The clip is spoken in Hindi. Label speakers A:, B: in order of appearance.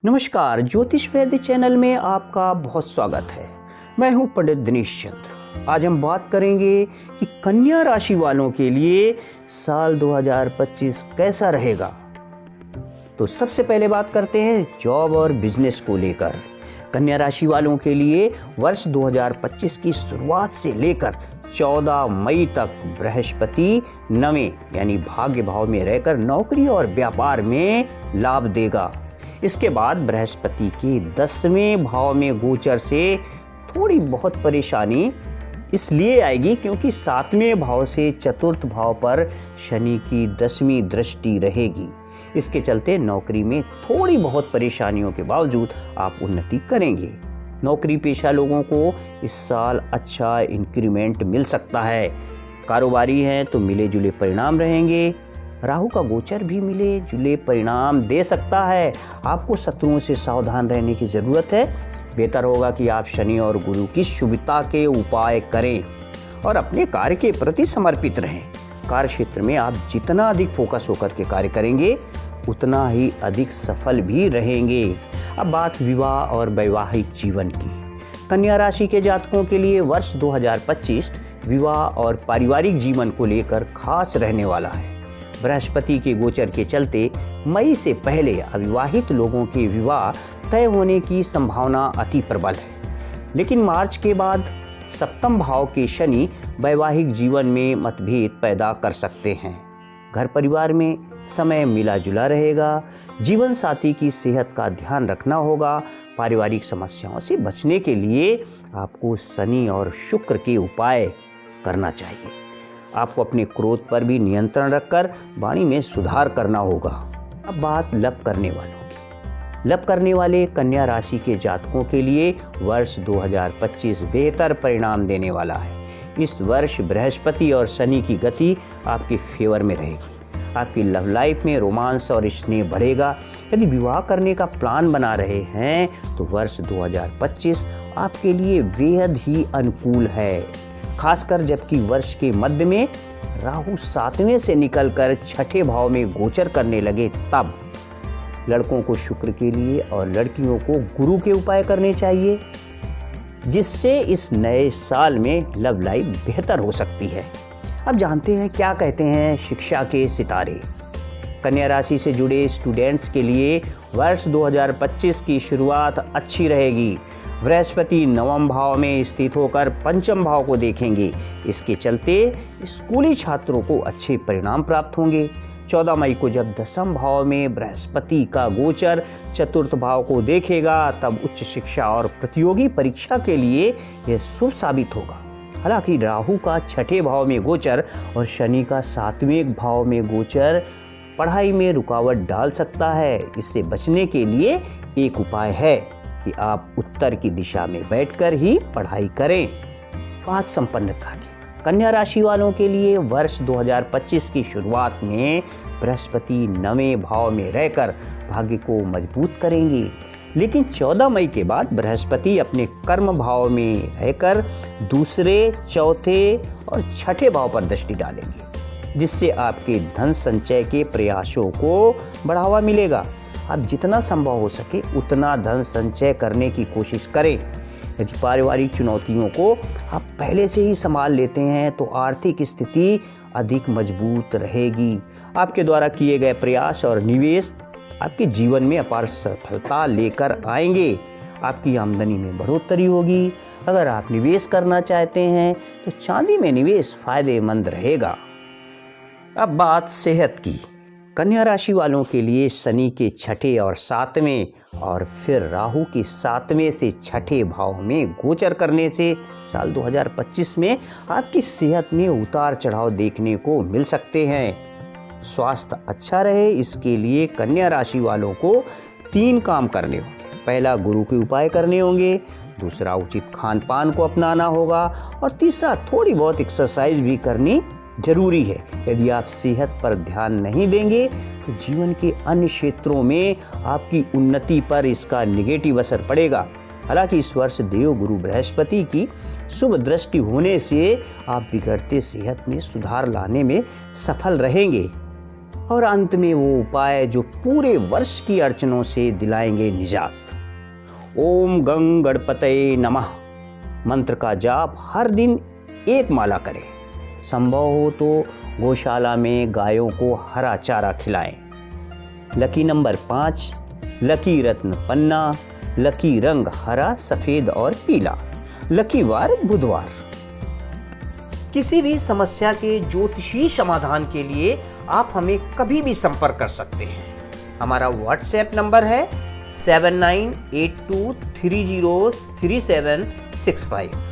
A: नमस्कार, ज्योतिष वैद्य चैनल में आपका बहुत स्वागत है। मैं हूं पंडित दिनेश चंद्र। आज हम बात करेंगे कि कन्या राशि वालों के लिए साल 2025 कैसा रहेगा। तो सबसे पहले बात करते हैं जॉब और बिजनेस को लेकर। कन्या राशि वालों के लिए वर्ष 2025 की शुरुआत से लेकर 14 मई तक बृहस्पति नवें यानी भाग्य भाव में रहकर नौकरी और व्यापार में लाभ देगा। इसके बाद बृहस्पति के 10वें भाव में गोचर से थोड़ी बहुत परेशानी इसलिए आएगी क्योंकि 7वें भाव से चतुर्थ भाव पर शनि की 10वीं दृष्टि रहेगी। इसके चलते नौकरी में थोड़ी बहुत परेशानियों के बावजूद आप उन्नति करेंगे। नौकरी पेशा लोगों को इस साल अच्छा इंक्रीमेंट मिल सकता है। कारोबारी हैं तो मिले जुले परिणाम रहेंगे। राहु का गोचर भी मिले जुले परिणाम दे सकता है। आपको शत्रुओं से सावधान रहने की ज़रूरत है। बेहतर होगा कि आप शनि और गुरु की शुभता के उपाय करें और अपने कार्य के प्रति समर्पित रहें। कार्य क्षेत्र में आप जितना अधिक फोकस होकर के कार्य करेंगे उतना ही अधिक सफल भी रहेंगे। अब बात विवाह और वैवाहिक जीवन की। कन्या राशि के जातकों के लिए वर्ष 2025 विवाह और पारिवारिक जीवन को लेकर खास रहने वाला है। बृहस्पति के गोचर के चलते मई से पहले अविवाहित लोगों के विवाह तय होने की संभावना अति प्रबल है, लेकिन मार्च के बाद सप्तम भाव के शनि वैवाहिक जीवन में मतभेद पैदा कर सकते हैं। घर परिवार में समय मिला जुला रहेगा। जीवन साथी की सेहत का ध्यान रखना होगा। पारिवारिक समस्याओं से बचने के लिए आपको शनि और शुक्र के उपाय करना चाहिए। आपको अपने क्रोध पर भी नियंत्रण रखकर वाणी में सुधार करना होगा। अब बात लव करने वालों की। लव करने वाले कन्या राशि के जातकों के लिए वर्ष 2025 बेहतर परिणाम देने वाला है। इस वर्ष बृहस्पति और शनि की गति आपके फेवर में रहेगी। आपकी लव लाइफ में रोमांस और स्नेह बढ़ेगा। यदि विवाह करने का प्लान बना रहे हैं तो वर्ष 2025 आपके लिए बेहद ही अनुकूल है, खासकर जबकि वर्ष के मध्य में राहु 7वें से निकलकर 6ठे भाव में गोचर करने लगे। तब लड़कों को शुक्र के लिए और लड़कियों को गुरु के उपाय करने चाहिए, जिससे इस नए साल में लव लाइफ बेहतर हो सकती है। अब जानते हैं क्या कहते हैं शिक्षा के सितारे। कन्या राशि से जुड़े स्टूडेंट्स के लिए वर्ष 2025 की शुरुआत अच्छी रहेगी। बृहस्पति नवम भाव में स्थित होकर पंचम भाव को देखेंगे। इसके चलते स्कूली छात्रों को अच्छे परिणाम प्राप्त होंगे। 14 मई को जब 10वें भाव में बृहस्पति का गोचर चतुर्थ भाव को देखेगा तब उच्च शिक्षा और प्रतियोगी परीक्षा के लिए यह शुभ साबित होगा। हालांकि राहु का 6ठे भाव में गोचर और शनि का 7वें भाव में गोचर पढ़ाई में रुकावट डाल सकता है। इससे बचने के लिए एक उपाय है कि आप उत्तर की दिशा में बैठकर ही पढ़ाई करें। बात संपन्नता की। कन्या राशि वालों के लिए वर्ष 2025 की शुरुआत में बृहस्पति 9वें भाव में रहकर भाग्य को मजबूत करेंगे, लेकिन 14 मई के बाद बृहस्पति अपने कर्म भाव में रहकर दूसरे, चौथे और 6ठे भाव पर दृष्टि डालेंगे, जिससे आपके धन संचय के प्रयासों को बढ़ावा मिलेगा। आप जितना संभव हो सके उतना धन संचय करने की कोशिश करें। यदि पारिवारिक चुनौतियों को आप पहले से ही संभाल लेते हैं तो आर्थिक स्थिति अधिक मजबूत रहेगी। आपके द्वारा किए गए प्रयास और निवेश आपके जीवन में अपार सफलता लेकर आएंगे। आपकी आमदनी में बढ़ोतरी होगी। अगर आप निवेश करना चाहते हैं तो चांदी में निवेश फायदेमंद रहेगा। अब बात सेहत की। कन्या राशि वालों के लिए शनि के 6ठे और 7वें और फिर राहु के 7वें से 6ठे भाव में गोचर करने से साल 2025 में आपकी सेहत में उतार चढ़ाव देखने को मिल सकते हैं। स्वास्थ्य अच्छा रहे इसके लिए कन्या राशि वालों को 3 काम करने होंगे। पहला, गुरु के उपाय करने होंगे। दूसरा, उचित खान पान को अपनाना होगा और तीसरा, थोड़ी बहुत एक्सरसाइज भी करनी जरूरी है। यदि आप सेहत पर ध्यान नहीं देंगे तो जीवन के अन्य क्षेत्रों में आपकी उन्नति पर इसका नेगेटिव असर पड़ेगा। हालांकि इस वर्ष देव गुरु बृहस्पति की शुभ दृष्टि होने से आप बिगड़ते सेहत में सुधार लाने में सफल रहेंगे। और अंत में वो उपाय जो पूरे वर्ष की अड़चनों से दिलाएंगे निजात। ओम गंग गणपतये नमः मंत्र का जाप हर दिन 1 माला करें। संभव हो तो गौशाला में गायों को हरा चारा खिलाएं। लकी नंबर 5, लकी रत्न पन्ना, लकी रंग हरा, सफेद और पीला, लकी वार बुधवार। किसी भी समस्या के ज्योतिषी समाधान के लिए आप हमें कभी भी संपर्क कर सकते हैं। हमारा व्हाट्सएप नंबर है 7982303765।